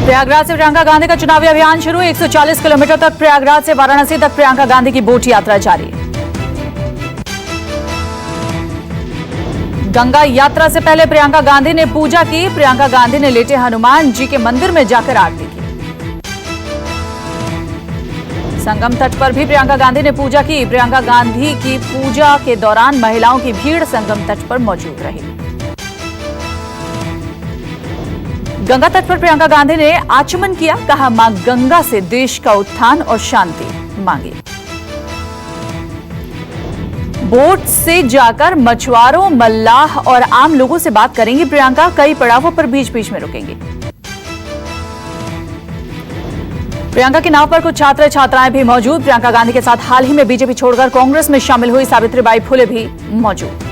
प्रयागराज से प्रियंका गांधी का चुनावी अभियान शुरू। 140 किलोमीटर तक प्रयागराज से वाराणसी तक प्रियंका गांधी की बोट यात्रा जारी। गंगा यात्रा से पहले प्रियंका गांधी ने पूजा की। प्रियंका गांधी ने लेटे हनुमान जी के मंदिर में जाकर आरती की। संगम तट पर भी प्रियंका गांधी ने पूजा की। प्रियंका गांधी की पूजा के दौरान महिलाओं की भीड़ संगम तट पर मौजूद रही। गंगा तट पर प्रियंका गांधी ने आचमन किया। कहा, मां गंगा से देश का उत्थान और शांति मांगी। बोट से जाकर मछुआरों, मल्लाह और आम लोगों से बात करेंगी प्रियंका। कई पड़ावों पर बीच बीच में रुकेंगी। प्रियंका की नाव पर कुछ छात्र छात्राएं भी मौजूद। प्रियंका गांधी के साथ हाल ही में बीजेपी छोड़कर कांग्रेस में शामिल हुई सावित्रीबाई फुले भी मौजूद।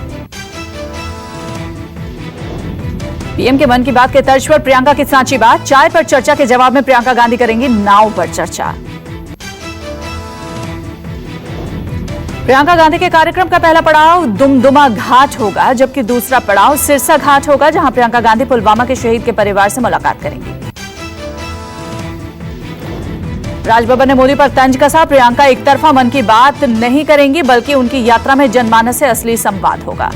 पीएम के मन की बात के तर्ज पर प्रियंका की सांची बात। चाय पर चर्चा के जवाब में प्रियंका गांधी करेंगी नाव पर चर्चा। प्रियंका गांधी के कार्यक्रम का पहला पड़ाव दुमदुमा घाट होगा, जबकि दूसरा पड़ाव सिरसा घाट होगा, जहां प्रियंका गांधी पुलवामा के शहीद के परिवार से मुलाकात करेंगी। राजभवन ने मोदी पर तंज कसा। प्रियंका एक तरफा मन की बात नहीं करेंगी, बल्कि उनकी यात्रा में जनमानस से असली संवाद होगा।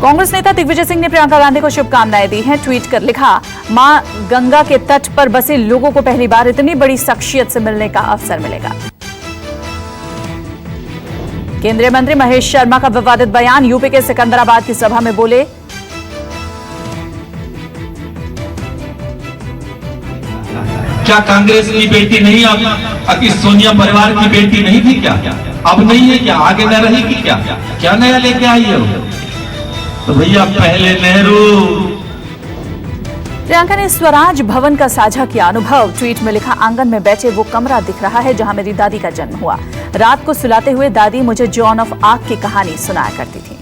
कांग्रेस नेता दिग्विजय सिंह ने प्रियंका गांधी को शुभकामनाएं दी हैं। ट्वीट कर लिखा, मां गंगा के तट पर बसे लोगों को पहली बार इतनी बड़ी शख्सियत से मिलने का अवसर मिलेगा। केंद्रीय मंत्री महेश शर्मा का विवादित बयान। यूपी के सिकंदराबाद की सभा में बोले, क्या कांग्रेस की बेटी नहीं अब इस सोनिया परिवार की बेटी नहीं थी क्या? अब नहीं है क्या? आगे न रहेगी क्या? क्या नया लेके आई है? तो भैया पहले नेहरू। प्रियंका ने स्वराज भवन का साझा किया अनुभव। ट्वीट में लिखा, आंगन में बैठे वो कमरा दिख रहा है जहां मेरी दादी का जन्म हुआ। रात को सुलाते हुए दादी मुझे जॉन ऑफ आर्क की कहानी सुनाया करती थी।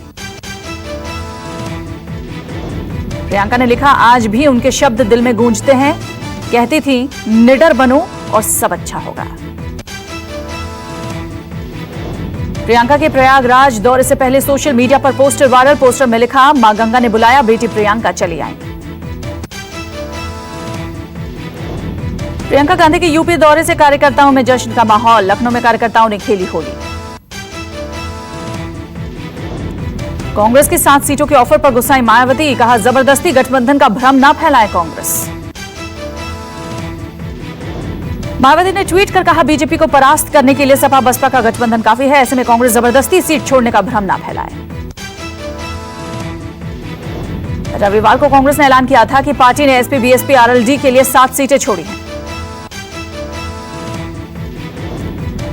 प्रियंका ने लिखा, आज भी उनके शब्द दिल में गूंजते हैं। कहती थी, निडर बनो और सब अच्छा होगा। प्रियंका के प्रयागराज दौरे से पहले सोशल मीडिया पर पोस्टर वायरल। पोस्टर में लिखा, मां गंगा ने बुलाया, बेटी प्रियंका चली आई। प्रियंका गांधी के यूपी दौरे से कार्यकर्ताओं में जश्न का माहौल। लखनऊ में कार्यकर्ताओं ने खेली होली। कांग्रेस की 7 सीटों के ऑफर पर गुस्साई मायावती। कहा, जबरदस्ती गठबंधन का भ्रम न फैलाए कांग्रेस। मायावती ने ट्वीट कर कहा, बीजेपी को परास्त करने के लिए सपा बसपा का गठबंधन काफी है। ऐसे में कांग्रेस जबरदस्ती सीट छोड़ने का भ्रम ना फैलाए। रविवार को कांग्रेस ने ऐलान किया था कि पार्टी ने एसपी, बीएसपी, आरएलडी के लिए 7 सीटें छोड़ी हैं।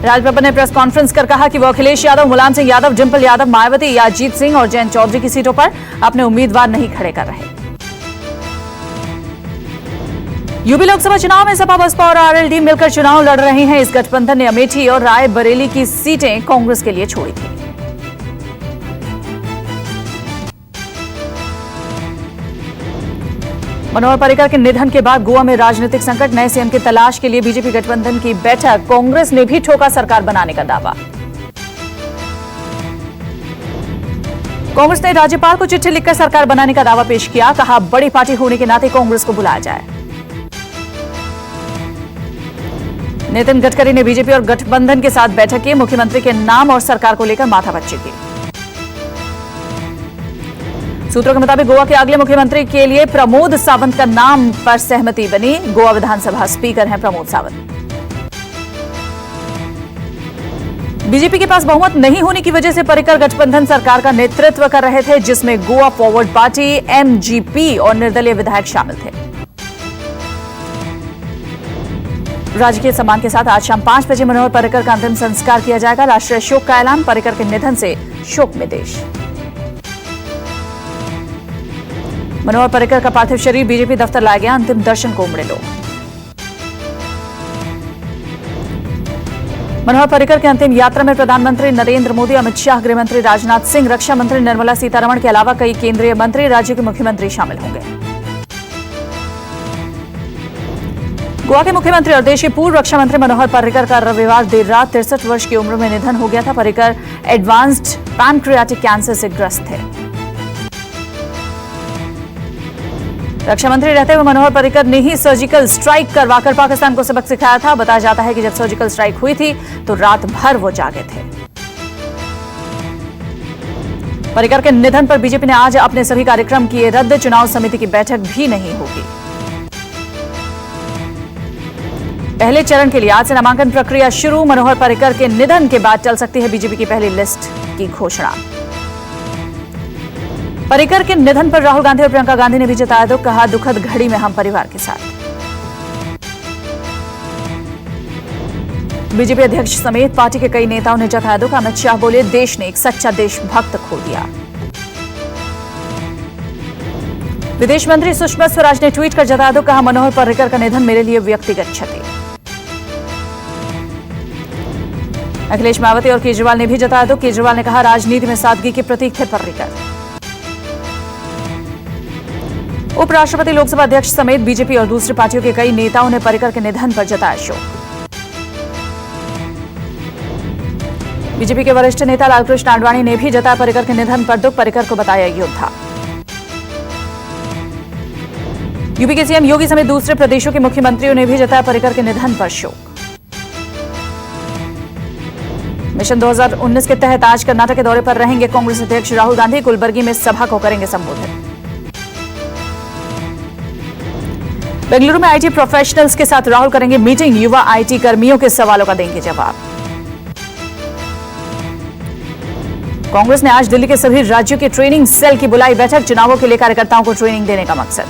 राजभवन ने प्रेस कॉन्फ्रेंस कर कहा कि वो अखिलेश यादव, मुलायम सिंह यादव, डिंपल यादव, मायावती या अजीत सिंह और जयंत चौधरी की सीटों पर अपने उम्मीदवार नहीं खड़े कर रहे। यूपी लोकसभा चुनाव में सपा बसपा और आरएलडी मिलकर चुनाव लड़ रहे हैं। इस गठबंधन ने अमेठी और रायबरेली की सीटें कांग्रेस के लिए छोड़ी थी। मनोहर पर्रिकर के निधन के बाद गोवा में राजनीतिक संकट। नए सीएम की तलाश के लिए बीजेपी गठबंधन की बैठक। कांग्रेस ने भी ठोका सरकार बनाने का दावा। कांग्रेस ने राज्यपाल को चिट्ठी लिखकर सरकार बनाने का दावा पेश किया। कहा, बड़ी पार्टी होने के नाते कांग्रेस को बुलाया जाए। नितिन गडकरी ने बीजेपी और गठबंधन के साथ बैठक की। मुख्यमंत्री के नाम और सरकार को लेकर माथापच्ची की। सूत्रों के मुताबिक गोवा के अगले मुख्यमंत्री के लिए प्रमोद सावंत का नाम पर सहमति बनी। गोवा विधानसभा स्पीकर हैं प्रमोद सावंत। बीजेपी के पास बहुमत नहीं होने की वजह से पर्रिकर गठबंधन सरकार का नेतृत्व कर रहे थे, जिसमें गोवा फॉरवर्ड पार्टी, एमजीपी और निर्दलीय विधायक शामिल थे। राजकीय सम्मान के साथ आज शाम 5 बजे मनोहर पर्रिकर का अंतिम संस्कार किया जाएगा। राष्ट्रीय शोक का ऐलान। पर्रिकर के निधन से शोक में देश। मनोहर पर्रिकर का पार्थिव शरीर बीजेपी दफ्तर लाया गया। अंतिम दर्शन को उमड़े लोग। मनोहर पर्रिकर की अंतिम यात्रा में प्रधानमंत्री नरेंद्र मोदी, अमित शाह, गृहमंत्री राजनाथ सिंह, रक्षा मंत्री निर्मला सीतारमण के अलावा कई केंद्रीय मंत्री, राज्य के मुख्यमंत्री शामिल होंगे। गोवा के मुख्यमंत्री और देश के पूर्व रक्षा मंत्री मनोहर पर्रिकर का रविवार देर रात 63 वर्ष की उम्र में निधन हो गया था। पर्रिकर एडवांस्ड पैनक्रियाटिक कैंसर से ग्रस्त थे। रक्षा मंत्री रहते हुए मनोहर पर्रिकर ने ही सर्जिकल स्ट्राइक करवाकर पाकिस्तान को सबक सिखाया था। बताया जाता है कि जब सर्जिकल स्ट्राइक हुई थी तो रात भर वो जागे थे। पर्रिकर के निधन पर बीजेपी ने आज अपने सभी कार्यक्रम किए रद्द। चुनाव समिति की बैठक भी नहीं होगी। पहले चरण के लिए आज से नामांकन प्रक्रिया शुरू। मनोहर पर्रिकर के निधन के बाद चल सकती है बीजेपी की पहली लिस्ट की घोषणा। पर्रिकर के निधन पर राहुल गांधी और प्रियंका गांधी ने भी जताया दुख। कहा, दुखद घड़ी में हम परिवार के साथ। बीजेपी अध्यक्ष समेत पार्टी के कई नेताओं ने जताया दुख। अमित शाह बोले, देश ने एक सच्चा देशभक्त खो दिया। विदेश मंत्री सुषमा स्वराज ने ट्वीट कर जताया दुख। कहा, मनोहर पर्रिकर का निधन मेरे लिए व्यक्तिगत क्षति। अखिलेश मायावती और केजरीवाल ने भी जताया दुख। केजरीवाल ने कहा, राजनीति में सादगी के प्रतीक थे पर्रिकर। उपराष्ट्रपति, लोकसभा अध्यक्ष समेत बीजेपी और दूसरी पार्टियों के कई नेताओं ने पर्रिकर के निधन पर जताया शोक। बीजेपी के वरिष्ठ नेता लालकृष्ण आडवाणी ने भी जताया पर्रिकर के निधन पर दुख। पर्रिकर को बताया योद्धा। यूपी के सीएम योगी समेत दूसरे प्रदेशों के मुख्यमंत्रियों ने भी जताया पर्रिकर के निधन पर शोक। मिशन 2019 के तहत आज कर्नाटक के दौरे पर रहेंगे कांग्रेस अध्यक्ष राहुल गांधी। कुलबर्गी में सभा को करेंगे संबोधित। बेंगलुरु में आईटी प्रोफेशनल्स के साथ राहुल करेंगे मीटिंग। युवा आईटी कर्मियों के सवालों का देंगे जवाब। कांग्रेस ने आज दिल्ली के सभी राज्यों के ट्रेनिंग सेल की बुलाई बैठक। चुनावों के लिए कार्यकर्ताओं को ट्रेनिंग देने का मकसद।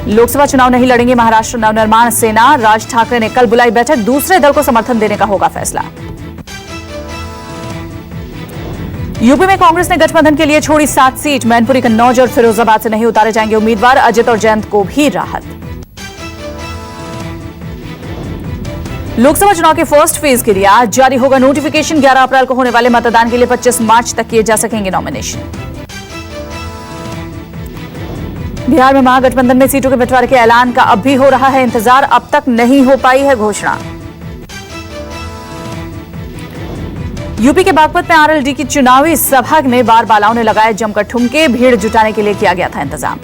लोकसभा चुनाव नहीं लड़ेंगे महाराष्ट्र नवनिर्माण सेना। राज ठाकरे ने कल बुलाई बैठक। दूसरे दल को समर्थन देने का होगा फैसला। यूपी में कांग्रेस ने गठबंधन के लिए छोड़ी 7 सीट। मैनपुरी, कन्नौज और फिरोजाबाद से नहीं उतारे जाएंगे उम्मीदवार। अजित और जयंत को भी राहत। लोकसभा चुनाव के फर्स्ट फेज के लिए आज जारी होगा नोटिफिकेशन। 11 अप्रैल को होने वाले मतदान के लिए 25 मार्च तक किए जा सकेंगे नॉमिनेशन। बिहार में महागठबंधन में सीटों के बंटवारे के ऐलान का अब भी हो रहा है इंतजार। अब तक नहीं हो पाई है घोषणा। यूपी के बागपत में आरएलडी की चुनावी सभा में बारबालाओं ने लगाए जमकर ठुमके। भीड़ जुटाने के लिए किया गया था इंतजाम।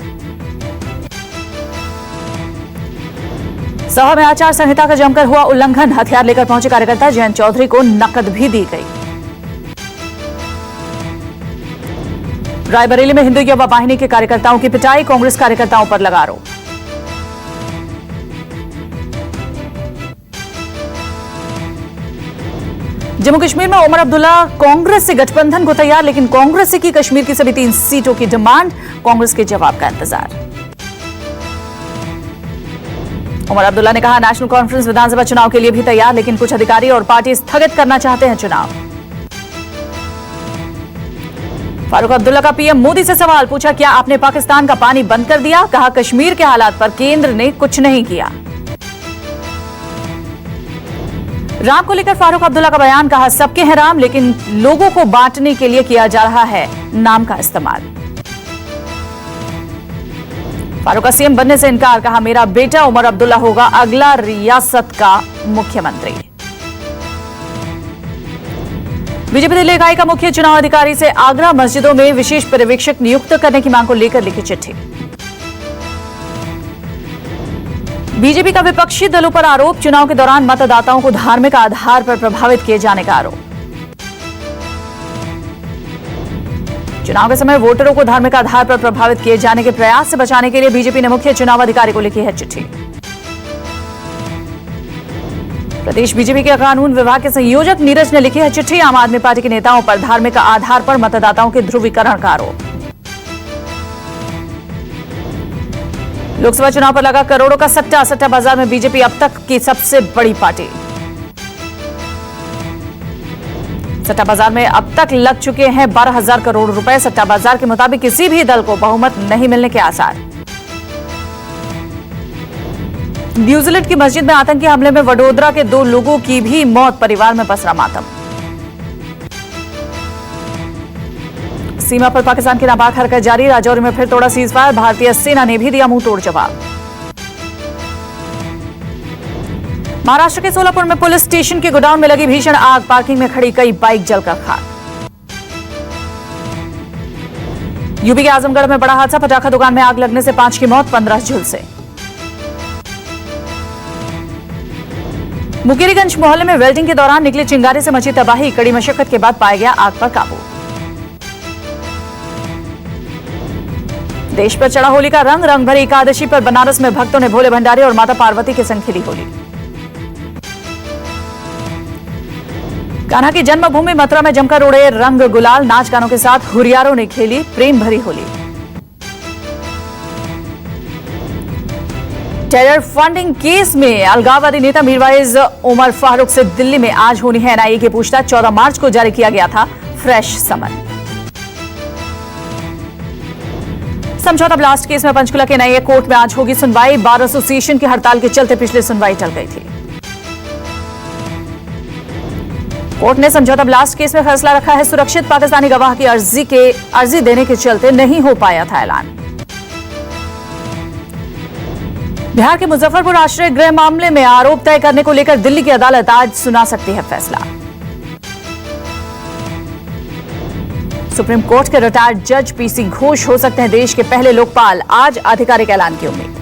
सभा में आचार संहिता का जमकर हुआ उल्लंघन। हथियार लेकर पहुंचे कार्यकर्ता। जयंत चौधरी को नकद भी दी गई। रायबरेली में हिंदू युवा वाहिनी के कार्यकर्ताओं की पिटाई। कांग्रेस कार्यकर्ताओं पर लगा आरोप। जम्मू कश्मीर में उमर अब्दुल्ला कांग्रेस से गठबंधन को तैयार, लेकिन कांग्रेस से की कश्मीर की सभी 3 सीटों की डिमांड। कांग्रेस के जवाब का इंतजार। उमर अब्दुल्ला ने कहा, नेशनल कॉन्फ्रेंस विधानसभा चुनाव के लिए भी तैयार, लेकिन कुछ अधिकारी और पार्टी स्थगित करना चाहते हैं चुनाव। फारूक अब्दुल्ला का पीएम मोदी से सवाल। पूछा, क्या आपने पाकिस्तान का पानी बंद कर दिया? कहा, कश्मीर के हालात पर केंद्र ने कुछ नहीं किया। राम को लेकर फारूक अब्दुल्ला का बयान। कहा, सबके हैं राम, लेकिन लोगों को बांटने के लिए किया जा रहा है नाम का इस्तेमाल। फारूक का सीएम बनने से इनकार। कहा, मेरा बेटा उमर अब्दुल्ला होगा अगला रियासत का मुख्यमंत्री। बीजेपी दिल्ली इकाई का मुख्य चुनाव अधिकारी से आगरा मस्जिदों में विशेष पर्यवेक्षक नियुक्त करने की मांग को लेकर लिखी चिट्ठी। बीजेपी का विपक्षी दलों पर आरोप। चुनाव के दौरान मतदाताओं को धार्मिक आधार पर प्रभावित किए जाने का आरोप। चुनाव के समय वोटरों को धार्मिक आधार पर प्रभावित किए जाने के प्रयास से बचाने के लिए बीजेपी ने मुख्य चुनाव अधिकारी को लिखी है चिट्ठी। प्रदेश बीजेपी के कानून विभाग के संयोजक नीरज ने लिखी है चिट्ठी। आम आदमी पार्टी के नेताओं पर धार्मिक आधार पर मतदाताओं के ध्रुवीकरण का आरोप। लोकसभा चुनाव पर लगा करोड़ों का सट्टा। सट्टा बाजार में बीजेपी अब तक की सबसे बड़ी पार्टी। सट्टा बाजार में अब तक लग चुके हैं 12,000 करोड़ रुपए। सट्टा बाजार के मुताबिक किसी भी दल को बहुमत नहीं मिलने के आसार। न्यूजीलैंड की मस्जिद में आतंकी हमले में वडोदरा के 2 लोगों की भी मौत। परिवार में पसरा मातम। सीमा पर पाकिस्तान की नापाक हरकत जारी। राजौरी में फिर तोड़ा सीजफायर। भारतीय सेना ने भी दिया मुंह तोड़ जवाब। महाराष्ट्र के सोलापुर में पुलिस स्टेशन के गोडाउन में लगी भीषण आग। पार्किंग में खड़ी कई बाइक जलकर खाक। यूपी के आजमगढ़ में बड़ा हादसा, पटाखा दुकान में आग लगने से 5 की मौत, 15 झुलसे। मुकेरीगंज मोहल्ले में वेल्डिंग के दौरान निकली चिंगारी से मची तबाही, कड़ी मशक्कत के बाद पाया गया आग पर काबू। देश पर चढ़ा होली का रंग, रंग भरी एकादशी पर बनारस में भक्तों ने भोले भंडारे और माता पार्वती के संग खेली होली। कान्हा की जन्मभूमि मथुरा में जमकर उड़े रंग गुलाल, नाच गानों के साथ हुरियारों ने खेली प्रेम भरी होली। टेरर फंडिंग केस में अलगाववादी नेता मीरवाइज उमर फारूक से दिल्ली में आज होनी है एनआईए की पूछताछ। 14 मार्च को जारी किया गया था फ्रेश समन। समझौता ब्लास्ट केस में पंचकुला के एनआईए कोर्ट में आज होगी सुनवाई। बार एसोसिएशन की हड़ताल के चलते पिछली सुनवाई टल गई थी। कोर्ट ने समझौता ब्लास्ट केस में फैसला रखा है सुरक्षित। पाकिस्तानी गवाह की अर्जी देने के चलते नहीं हो पाया था ऐलान। बिहार के मुजफ्फरपुर आश्रय गृह मामले में आरोप तय करने को लेकर दिल्ली की अदालत आज सुना सकती है फैसला। सुप्रीम कोर्ट के रिटायर्ड जज पीसी घोष हो सकते हैं देश के पहले लोकपाल, आज आधिकारिक ऐलान की उम्मीद।